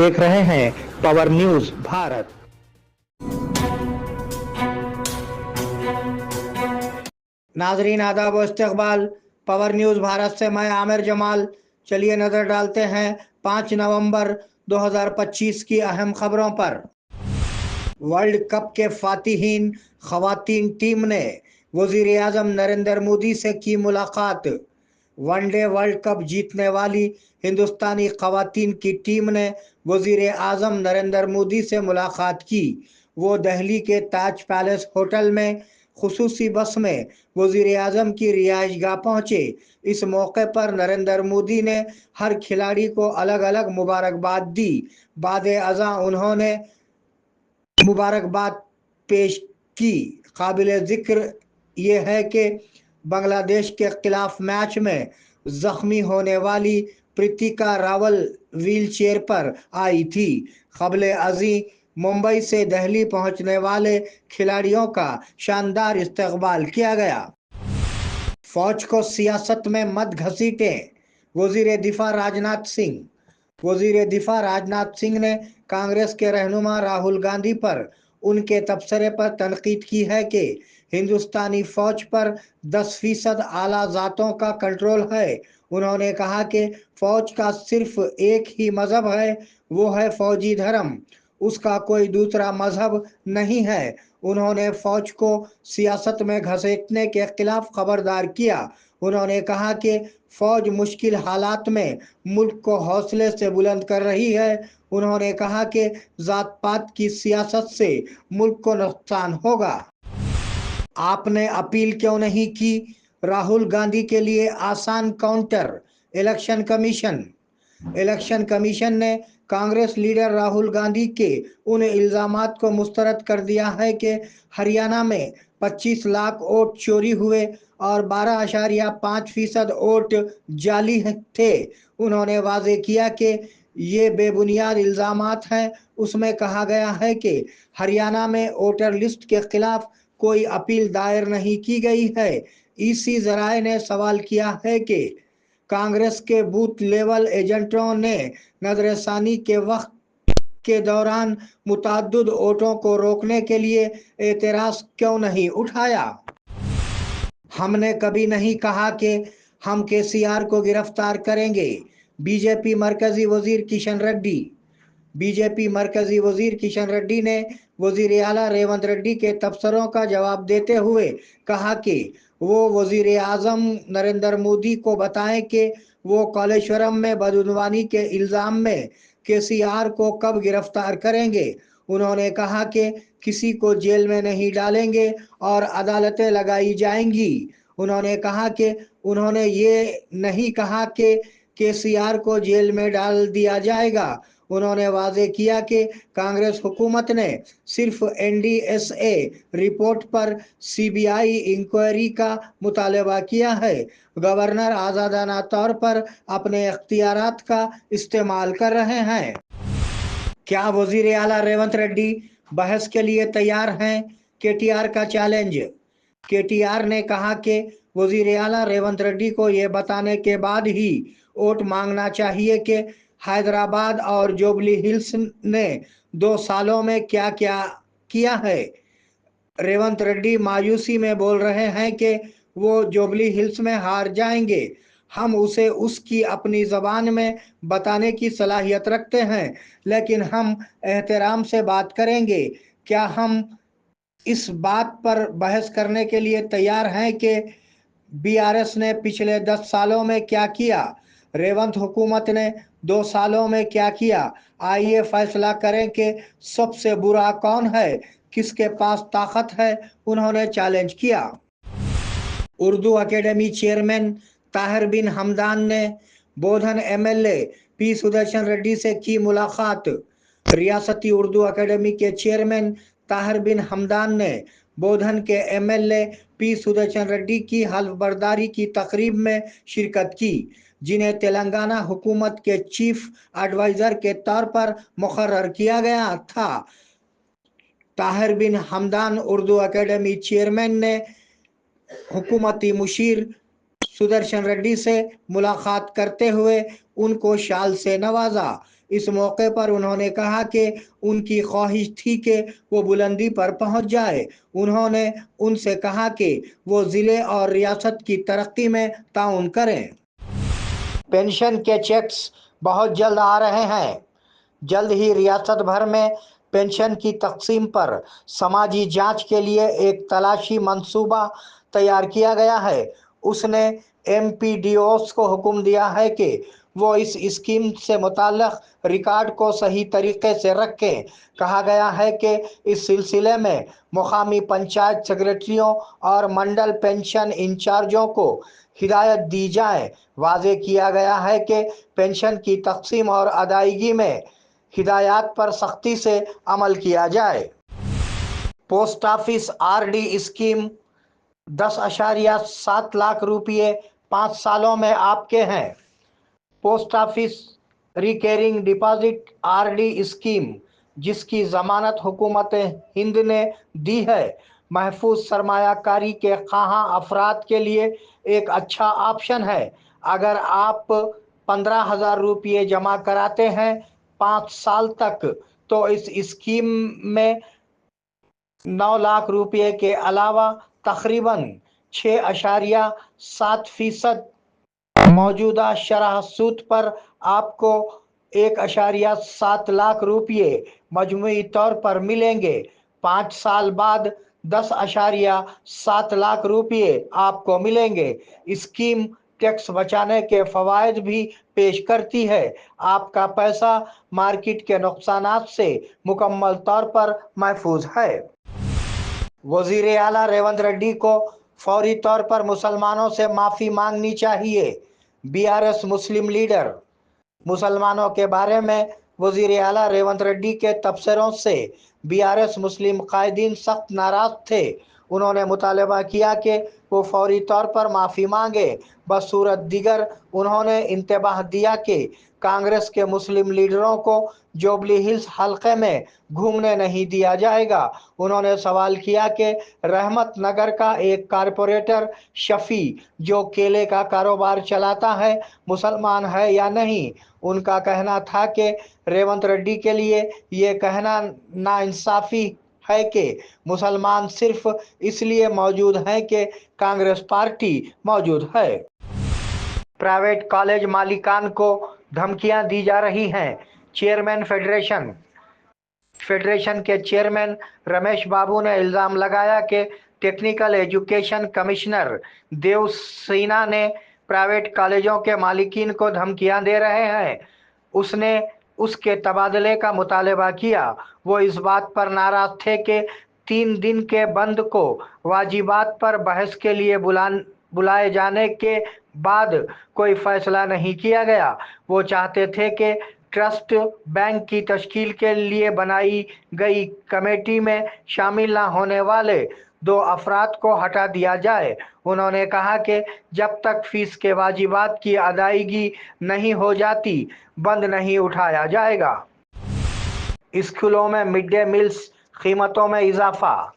देख रहे हैं पावर न्यूज भारत। नाजरीन आदाब व इस्तकबाल, पावर न्यूज भारत से मैं आमिर जमाल। चलिए नजर डालते हैं 5 नवंबर 2025 की अहम खबरों पर। वर्ल्ड कप के फातिहीन खवातीन टीम ने वजीर आजम नरेंद्र मोदी से की मुलाकात। वनडे वर्ल्ड कप जीतने वाली हिंदुस्तानी खवातीन की टीम ने वजीर आजम नरेंद्र मोदी से मुलाकात की। वो दिल्ली के ताज पैलेस होटल में खुसूसी बस में वजीर आजम की रिहाइशगाह पहुंचे। इस मौके पर नरेंद्र मोदी ने हर खिलाड़ी को अलग अलग मुबारकबाद दी। बादे अज़ा उन्होंने मुबारकबाद पेश की। काबिल जिक्र ये है कि बांग्लादेश के खिलाफ मैच में जख्मी होने वाली प्रीतिका रावल व्हील चेयर पर आई थी। कबले अजी मुंबई से दिल्ली पहुंचने वाले खिलाड़ियों का शानदार इस्तकबाल किया गया। फौज को सियासत में मत घसीटें, वजीर दिफा राजनाथ सिंह। वजीर दिफा राजनाथ सिंह ने कांग्रेस के रहनुमा राहुल गांधी पर उनके तबसरे पर तनकीद की है कि हिंदुस्तानी फौज पर 10% आला जातों का कंट्रोल है। उन्होंने कहा कि फौज का सिर्फ एक ही मजहब है, वो है फौजी धर्म, उसका कोई दूसरा मजहब नहीं है। उन्होंने फौज को सियासत में घसीटने के खिलाफ खबरदार किया। उन्होंने कहा कि फौज मुश्किल हालात में मुल्क को हौसले से बुलंद कर रही है। उन्होंने कहा कि जात पात की सियासत से मुल्क को नुकसान होगा। आपने अपील क्यों नहीं की? राहुल गांधी के लिए आसान काउंटर। इलेक्शन कमीशन ने कांग्रेस लीडर राहुल गांधी के उन इल्जामात को मुस्तरद कर दिया है कि हरियाणा में 25 लाख वोट चोरी हुए और 12.5% वोट जाली थे। उन्होंने वाजे किया कि ये बेबुनियाद इल्जामात हैं। उसमें कहा गया है कि हरियाणा में वोटर लिस्ट के खिलाफ कोई अपील दायर नहीं की गई है। इसी जराये ने सवाल किया है कि कांग्रेस के बूथ लेवल एजेंटों ने नजरसानी के वक्त के दौरान मुतअद्दिद वोटों को रोकने के लिए एतराज क्यों नहीं उठाया? हमने कभी नहीं कहा कि हम केसीआर को गिरफ्तार करेंगे। बीजेपी मरकजी वजीर किशन रेड्डी ने वजीर आला रेवंत रेड्डी के तबसरों का जवाब देते हुए कहा कि वो वजीर आजम नरेंद्र मोदी को बताएं कि वो कालेश्वरम में बदउनवानी के इल्जाम में केसीआर को कब गिरफ्तार करेंगे। उन्होंने कहा कि किसी को जेल में नहीं डालेंगे और अदालतें लगाई जाएंगी। उन्होंने कहा कि उन्होंने ये नहीं कहा कि केसीआर को जेल में डाल दिया जाएगा। उन्होंने वाजे किया कि कांग्रेस हुकूमत ने सिर्फ एनडीएसए रिपोर्ट पर सीबीआई इंक्वायरी का मुतालबा किया है। गवर्नर आजादाना तौर पर अपने इख्तियारात का इस्तेमाल कर रहे हैं। क्या वजीर आला रेवंत रेड्डी बहस के लिए तैयार हैं? केटीआर का चैलेंज। केटीआर ने कहा कि वजीर आला रेवंत रेड्डी को यह बताने के बाद ही वोट मांगना चाहिए कि हैदराबाद और जुबली हिल्स ने 2 सालों में क्या क्या किया है। रेवंत रेड्डी मायूसी में बोल रहे हैं कि वो जुबली हिल्स में हार जाएंगे। हम उसे उसकी अपनी जबान में बताने की सलाहियत रखते हैं, लेकिन हम एहतराम से बात करेंगे। क्या हम इस बात पर बहस करने के लिए तैयार हैं कि बीआरएस ने पिछले 10 सालों में क्या किया, रेवंत हुकूमत ने 2 सालों में क्या किया? आइए फैसला करें कि सबसे बुरा कौन है, किसके पास ताकत है। उन्होंने चैलेंज किया। उर्दू अकेडमी चेयरमैन ताहिर बिन हमदान ने बोधन एमएलए पी सुदर्शन रेड्डी से की मुलाकात। रियासती उर्दू अकेडमी के चेयरमैन ताहिर बिन हमदान ने बोधन के एमएलए पी सुदर्शन रेड्डी की हल्फ बर्दारी की तकरीब में शिरकत की, जिन्हें तेलंगाना हुकूमत के चीफ एडवाइजर के तौर पर मुकर्रर किया गया था। ताहिर बिन हमदान उर्दू अकेडमी चेयरमैन ने हुकूमती मुशीर सुदर्शन रेड्डी से मुलाकात करते हुए उनको शाल से नवाजा। اس موقع پر انہوں نے کہا کہ ان کی خواہش تھی کہ وہ بلندی پر پہنچ جائے۔ انہوں نے ان سے کہا کہ وہ ضلع اور ریاست کی ترقی میں تعاون کریں۔ پینشن کے چیکس بہت جلد آ رہے ہیں۔ جلد ہی ریاست بھر میں پینشن کی تقسیم پر سماجی جانچ کے لیے ایک تلاشی منصوبہ تیار کیا گیا ہے۔ اس نے ایم پی ڈی اوز کو حکم دیا ہے کہ وہ اس اسکیم سے متعلق ریکارڈ کو صحیح طریقے سے رکھیں۔ کہا گیا ہے کہ اس سلسلے میں مقامی پنچایت سیکریٹریوں اور منڈل پینشن انچارجوں کو ہدایت دی جائے۔ واضح کیا گیا ہے کہ پینشن کی تقسیم اور ادائیگی میں ہدایات پر سختی سے عمل کیا جائے۔ Post office R D scheme 10.7 lakh روپے 5 سالوں میں آپ کے ہیں۔ Post office recurring deposit R D scheme, جس کی ضمانت حکومت ہند نے دی ہے، محفوظ سرمایہ کاری کے خواہاں افراد کے لیے ایک اچھا آپشن ہے۔ اگر آپ 15,000 روپے جمع کراتے ہیں 5 سال تک، تو اس اسکیم میں 9 لاکھ روپے کے علاوہ تقریباً 6.7% موجودہ شرح سود پر آپ کو 1.7 لاکھ روپے مجموعی طور پر ملیں گے۔ 5 سال بعد 10.7 لاکھ روپے آپ کو ملیں گے۔ اسکیم ٹیکس بچانے کے فوائد بھی پیش کرتی ہے۔ آپ کا پیسہ مارکیٹ کے نقصانات سے مکمل طور پر محفوظ ہے۔ وزیر اعلیٰ ریونت ریڈی کو فوری طور پر مسلمانوں سے معافی مانگنی چاہیے۔ بی آر ایس مسلم لیڈر۔ مسلمانوں کے بارے میں وزیر اعلیٰ ریونت ریڈی کے تبصروں سے بی آر ایس مسلم قائدین سخت ناراض تھے۔ انہوں نے مطالبہ کیا کہ وہ فوری طور پر معافی مانگے۔ بصورت دیگر انہوں نے انتباہ دیا کہ کانگریس کے مسلم لیڈروں کو جوبلی ہلز حلقے میں گھومنے نہیں دیا جائے گا۔ انہوں نے سوال کیا کہ رحمت نگر کا ایک کارپوریٹر شفیع، جو کیلے کا کاروبار چلاتا ہے، مسلمان ہے یا نہیں۔ ان کا کہنا تھا کہ ریونت ریڈی کے لیے یہ کہنا ناانصافی ہے کہ مسلمان صرف اس لیے موجود ہیں کہ کانگریس پارٹی موجود ہے۔ پرائیویٹ کالج مالکان کو دھمکیاں دی جا رہی ہیں۔ چیئرمین فیڈریشن کے چیئرمین رمیش بابو نے الزام لگایا کہ ٹیکنیکل ایجوکیشن کمشنر دیو سینا نے پرائیویٹ کالجوں کے مالکین کو دھمکیاں دے رہے ہیں۔ اس نے اس کے تبادلے کا مطالبہ کیا۔ وہ اس بات پر ناراض تھے کہ 3 دن کے بند کو واجبات پر بحث کے لیے بلائے جانے کے بعد کوئی فیصلہ نہیں کیا گیا۔ وہ چاہتے تھے کہ ٹرسٹ بینک کی تشکیل کے لیے بنائی گئی کمیٹی میں شامل نہ ہونے والے 2 افراد کو ہٹا دیا جائے۔ انہوں نے کہا کہ جب تک فیس کے واجبات کی ادائیگی نہیں ہو جاتی، بند نہیں اٹھایا جائے گا۔ اسکولوں میں مڈ ڈے میلز قیمتوں میں اضافہ۔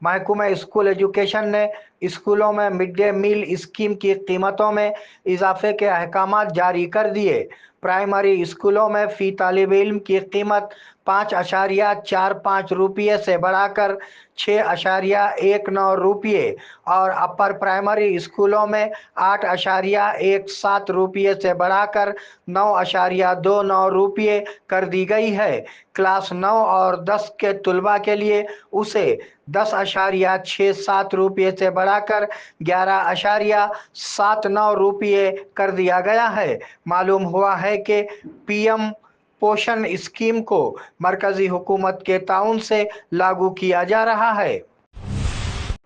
محکمہ اسکول ایجوکیشن نے اسکولوں میں مڈ ڈے میل اسکیم کی قیمتوں میں اضافے کے احکامات جاری کر دیے۔ پرائمری اسکولوں میں فی طالب علم کی قیمت 5.45 روپے سے بڑھا کر 6.19 روپے اور اپر پرائمری اسکولوں میں 8.17 روپے سے بڑھا کر 9.29 روپے کر دی گئی ہے۔ کلاس 9 اور 10 کے طلباء کے لیے اسے 10.67 روپے سے بڑھا کر 11.79 روپے کر دیا گیا ہے۔ معلوم ہوا ہے کہ پی ایم پوشن اسکیم کو مرکزی حکومت کے تعاون سے لاگو کیا جا رہا ہے۔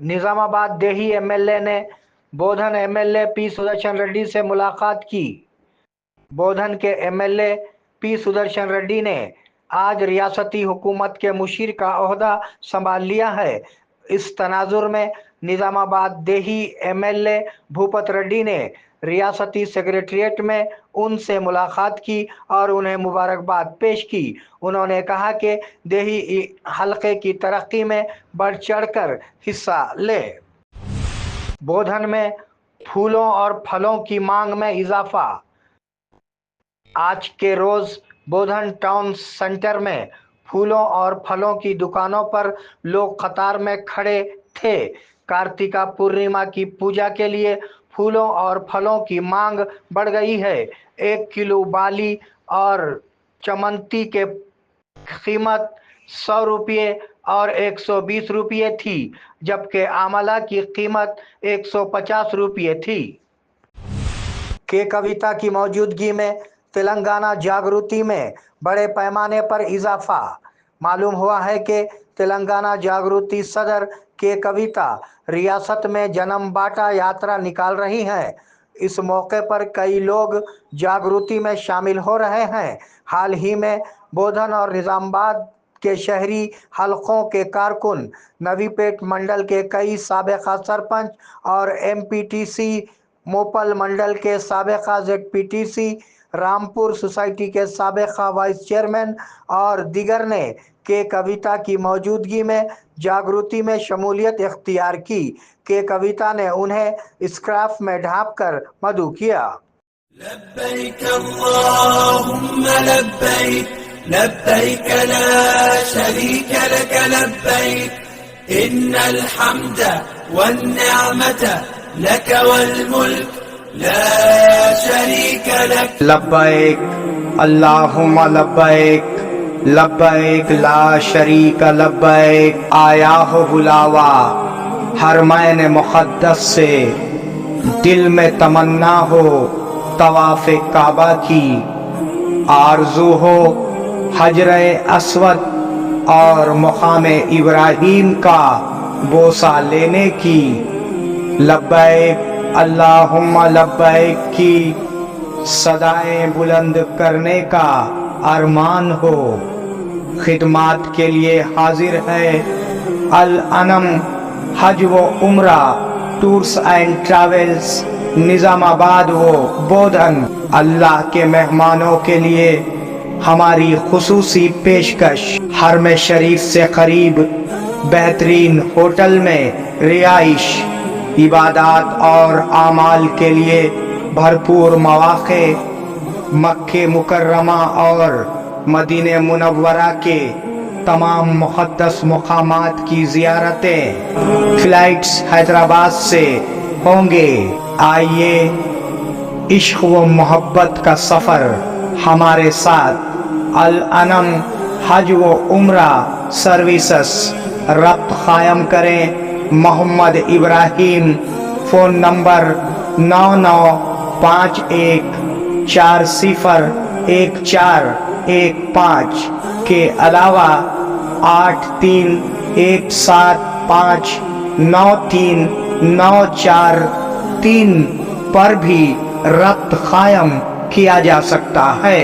نظام آباد دیہی ایم ایل اے نے Bodhan M L A P Sudarshan Reddy سے ملاقات کی۔ بودھن کے M L A P Sudarshan Reddy نے آج ریاستی حکومت کے مشیر کا عہدہ سنبھال لیا ہے۔ اس تناظر میں نظام آباد دیہی ایم ایل اے بھوپت ریڈی نے ریاستی سیکریٹریٹ میں ان سے ملاقات کی اور انہیں مبارکباد پیش کی۔ انہوں نے کہا کہ دیہی حلقے کی ترقی میں بڑھ چڑھ کر حصہ لیں۔ بودھن میں پھولوں اور پھلوں کی مانگ میں اضافہ۔ آج کے روز बोधन टाउन सेंटर में फूलों और फलों की दुकानों पर लोग कतार में खड़े थे। कार्तिका पूर्णिमा की पूजा के लिए फूलों और फलों की मांग बढ़ गई है। 1 किलो बाली और चमंती के कीमत 100 रुपये और 120 रुपये थी, जबकि आंवला की कीमत 150 रुपये थी। के कविता की मौजूदगी में तेलंगाना जागृति में बड़े पैमाने पर इजाफा। मालूम हुआ है कि तेलंगाना जागृति सदर के कविता रियासत में जन्म बाटा यात्रा निकाल रही हैं। इस मौके पर कई लोग जागृति में शामिल हो रहे हैं। हाल ही में बोधन और निजामाबाद के शहरी हलकों के कारकुन, नवीपेट मंडल के कई साबिका सरपंच और एमपीटीसी मोपल मंडल के साबिका जेडपीटीसी, रामपुर सोसाइटी के साबिका वाइस चेयरमैन और दीगर ने के कविता की मौजूदगी में जागृति में शमूलियत इख्तियार की। के कविता ने उन्हें स्क्राफ में ढाँप कर मधु किया। लब्बैक अल्लाहुम्मा लब्बैक, लब्बैक ला शरीक लक लब्बैक, इन्नल हम्द वन निअमत लक वल मुल्क ला शरीक लक। लब्बैक अल्लाहुम्मा लब्बैक, लब्बैक ला शरीक लब्बैक। आया हो बुलावा हरमैन मुक़द्दस से, दिल में तमन्ना हो तवाफ़े काबा की, आरज़ू हो हजरे अस्वद और मुक़ामे इब्राहीम का बोसा लेने की। लब्बैक अल्लाहुम्मा लब्बैक की सदाएं बुलंद करने का अरमान हो। खिदमात के लिए हाजिर है अल अनम हज व उम्रा टूर्स एंड ट्रैवल्स, निजामाबाद व बोधन। अल्लाह के मेहमानों के लिए हमारी खुसूसी पेशकश, हरम शरीफ से करीब बेहतरीन होटल में रिहाइश, इबादत और आमाल के लिए भरपूर मौक़े, मक्के मुकर्रमा और मदीने मुनव्वरा के तमाम मुक़द्दस मुक़ामात की ज़ियारतें। फ़्लाइट्स हैदराबाद से होंगे। आइए इश्क़ व मोहब्बत का सफ़र हमारे साथ अल अनम हज व उम्रा सर्विसेस रब्त क़ायम करें। मोहम्मद इब्राहीम, फ़ोन नंबर 9951401415 के अलावा 8317593943 पर भी रब्त क़ायम किया जा सकता है।